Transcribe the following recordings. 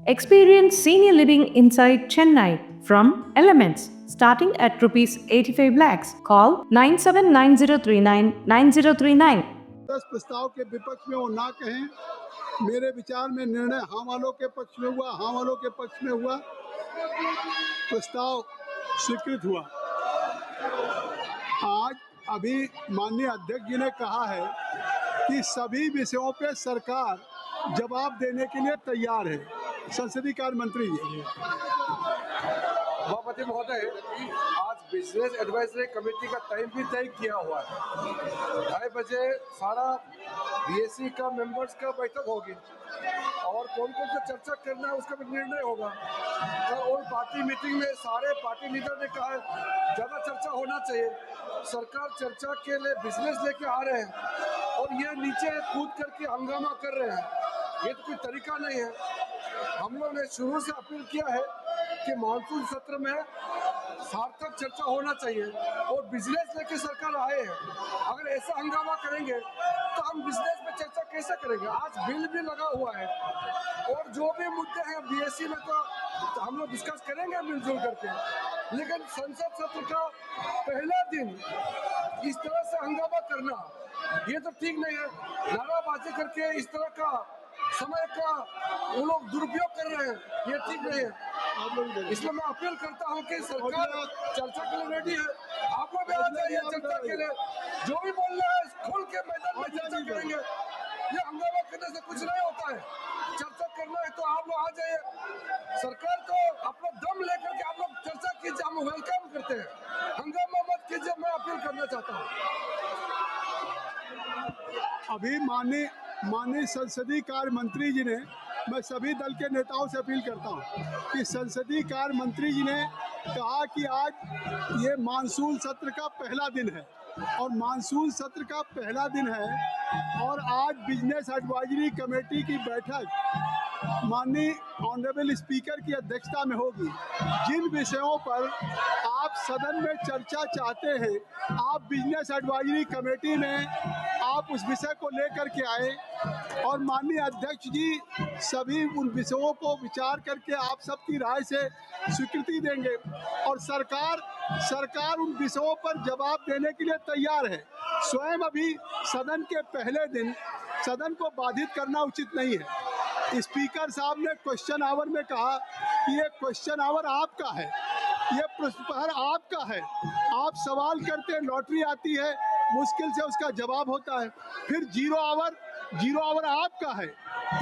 Experience senior living inside Chennai from Elements starting at rupees 85 lakhs. Call 9790399039. दस प्रस्ताव के विपक्ष में वो ना कहें। मेरे विचार में निर्णय हाँ वालों के पक्ष में हुआ, हाँ वालों के पक्ष में हुआ, प्रस्ताव स्वीकृत हुआ। आज अभी माननीय अध्यक्ष जी ने कहा है कि सभी विषयों पे सरकार जवाब देने के लिए तैयार है। संसदीय कार्य मंत्री जी। सभापति महोदय, आज बिजनेस एडवाइजरी कमेटी का टाइम भी तय किया हुआ है। 2:30 बजे सारा बीएससी का मेंबर्स का बैठक होगी और कौन कौन सा चर्चा करना है उसका भी निर्णय होगा। और पार्टी मीटिंग में सारे पार्टी लीडर ने कहा है ज़्यादा चर्चा होना चाहिए। सरकार चर्चा के लिए बिजनेस लेके आ रहे हैं और ये नीचे कूद करके हंगामा कर रहे हैं, ये तो कोई तरीका नहीं है। हम लोग ने शुरू से अपील किया है कि मानसून सत्र में सार्थक चर्चा होना चाहिए और बिजनेस लेके सरकार आए हैं। अगर ऐसा हंगामा करेंगे तो हम बिजनेस में चर्चा कैसे करेंगे। आज बिल भी लगा हुआ है और जो भी मुद्दे हैं बीएससी में तो हम लोग डिस्कस करेंगे मिलजुल करके, लेकिन संसद सत्र का पहला दिन इस तरह से हंगामा करना ये तो ठीक नहीं है। नाराबाजी करके इस तरह का समय का वो लोग दुरुपयोग कर रहे हैं, ये ठीक नहीं है। इसलिए मैं अपील करता हूँ कि सरकार चर्चा के लिए रेडी है। आप लोग भी आ जाइए चर्चा के लिए, जो भी बोलना है खुल के मैदान में चर्चा करेंगे। ये हंगामा करने से कुछ नहीं होता है। चर्चा करना है तो आप लोग आ जाइए। सरकार को आप लोग दम लेकर के आप लोग चर्चा कीजिए, हम वेलकम करते हैं। हंगामा मत कीजिए, मैं अपील करना चाहता हूँ। अभी माननीय संसदीय कार्य मंत्री जी ने, मैं सभी दल के नेताओं से अपील करता हूं कि संसदीय कार्य मंत्री जी ने कहा कि आज ये मानसून सत्र का पहला दिन है और मानसून सत्र का पहला दिन है और आज बिजनेस एडवाइजरी कमेटी की बैठक माननीय ऑनरेबल स्पीकर की अध्यक्षता में होगी। जिन विषयों पर आप सदन में चर्चा चाहते हैं, आप बिजनेस एडवाइजरी कमेटी में आप उस विषय को लेकर के आए और माननीय अध्यक्ष जी सभी उन विषयों को विचार करके आप सबकी राय से स्वीकृति देंगे और सरकार उन विषयों पर जवाब देने के लिए तैयार है। स्वयं अभी सदन के पहले दिन सदन को बाधित करना उचित नहीं है। स्पीकर साहब ने क्वेश्चन आवर में कहा कि ये क्वेश्चन आवर आपका है, ये प्रश्न प्रहर आपका है, आप सवाल करते हैं, लॉटरी आती है, मुश्किल से उसका जवाब होता है। फिर जीरो आवर आपका है,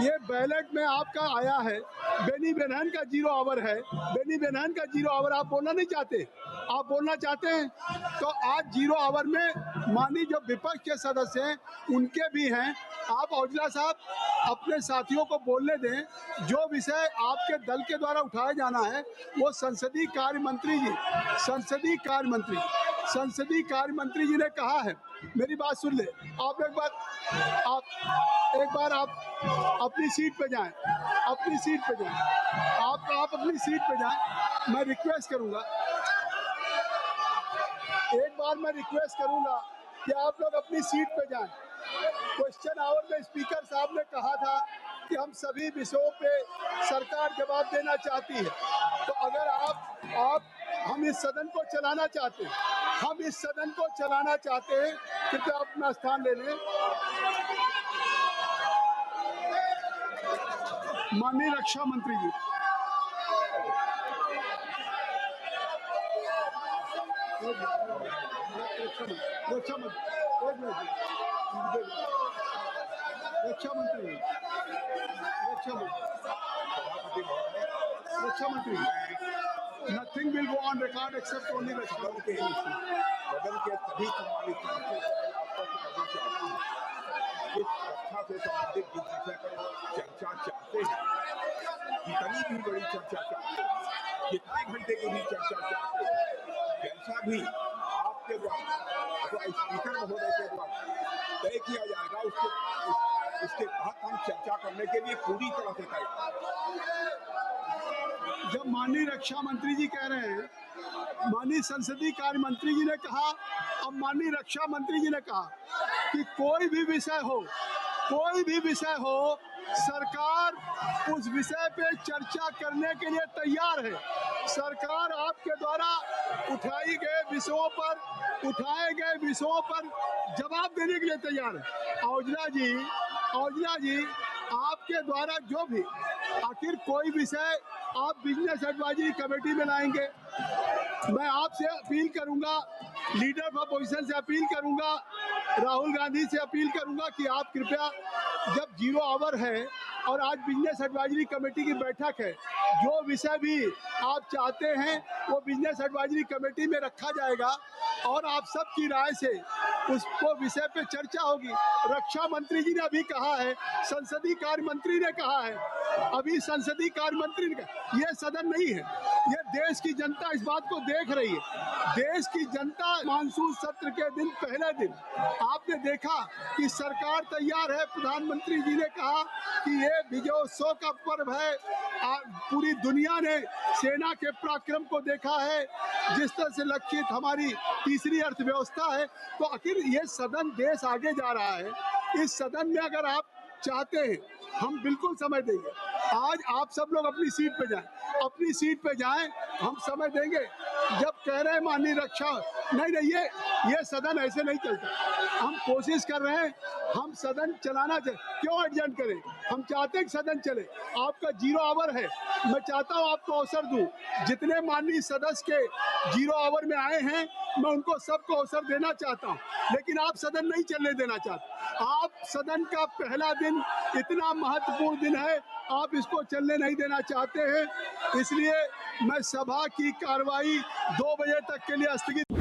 ये बैलेट में आपका आया है। बेनी बेनहन का जीरो आवर है, बेनी बेनहन का जीरो आवर आप बोलना नहीं चाहते, आप बोलना चाहते हैं तो आज जीरो आवर में माननीय जो विपक्ष के सदस्य हैं उनके भी हैं। आप औजला साहब अपने साथियों को बोलने दें। जो विषय आपके दल के द्वारा उठाया जाना है वो संसदीय कार्य मंत्री जी ने कहा है। मेरी बात सुन ले। आप एक बार आप अपनी सीट पे जाएं, आप अपनी सीट पे जाएं। मैं रिक्वेस्ट करूंगा कि आप लोग अपनी सीट पे जाएं। क्वेश्चन आवर में स्पीकर साहब ने कहा था कि हम सभी विषयों पे सरकार जवाब देना चाहती है, तो अगर हम इस सदन को चलाना चाहते हैं कृपया अपना स्थान ले लें। माननीय रक्षा मंत्री जी। रक्षा मंत्री nothing will go on record except only रक्षा मंत्री। सदन के सभी सम्मानित इस कक्षा से संबंधित जिस विषय पर चर्चा चाहते हैं, जितनी भी बड़ी चर्चा चाहते हैं, कितने घंटे की भी चर्चा चाहते हैं, जैसा भी आपके द्वारा अथवा स्पीकर महोदय के द्वारा तय किया जाएगा उसके तहत हम चर्चा करने के लिए पूरी तरह से तैयार। जब माननीय रक्षा मंत्री जी कह रहे हैं, माननीय संसदीय कार्य मंत्री जी ने कहा, अब माननीय रक्षा मंत्री जी ने कहा कि कोई भी विषय हो, सरकार उस विषय पे चर्चा करने के लिए तैयार है। सरकार आपके द्वारा उठाए गए विषयों पर जवाब देने के लिए तैयार है। औजला जी, आपके द्वारा जो भी आखिर कोई विषय आप बिजनेस एडवाइजरी कमेटी में लाएंगे, मैं आपसे अपील करूंगा, लीडर ऑफ अपोजिशन से अपील करूंगा, राहुल गांधी से अपील करूंगा कि आप कृपया, जब 0 आवर है और आज बिजनेस एडवाइजरी कमेटी की बैठक है, जो विषय भी आप चाहते हैं वो बिजनेस एडवाइजरी कमेटी में रखा जाएगा और आप सबकी राय से उसको विषय पे चर्चा होगी। रक्षा मंत्री जी ने अभी कहा है, संसदीय कार्य मंत्री ने कहा है, ये सदन नहीं है, ये देश की जनता इस बात को देख रही है। देश की जनता मानसून सत्र के दिन, पहले दिन आपने देखा कि सरकार तैयार है। प्रधानमंत्री जी ने कहा कि ये विजयोत्सव का पर्व है। पूरी दुनिया ने सेना के पराक्रम को देखा है, जिस तरह से लक्षित हमारी तीसरी अर्थव्यवस्था है। तो आखिर ये सदन, देश आगे जा रहा है। इस सदन में अगर आप चाहते हैं, हम बिल्कुल समय देंगे। आज आप सब लोग अपनी सीट पे जाएं, हम समय देंगे। जब कह रहे हैं माननीय रक्षा, नहीं, ये सदन ऐसे नहीं चलता। हम कोशिश कर रहे हैं, हम सदन चलाना चाहिए। क्यों एडजस्ट करें? हम चाहते हैं कि सदन चले। आपका 0 आवर है, मैं चाहता हूं आपको अवसर दूं। जितने माननीय सदस्य के 0 आवर में आए हैं, मैं उनको सबको अवसर देना चाहता हूं, लेकिन आप सदन नहीं चलने देना चाहते। आप सदन का पहला दिन इतना महत्वपूर्ण दिन है, आप इसको चलने नहीं देना चाहते हैं। इसलिए मैं सभा की कार्रवाई 2 बजे तक के लिए स्थगित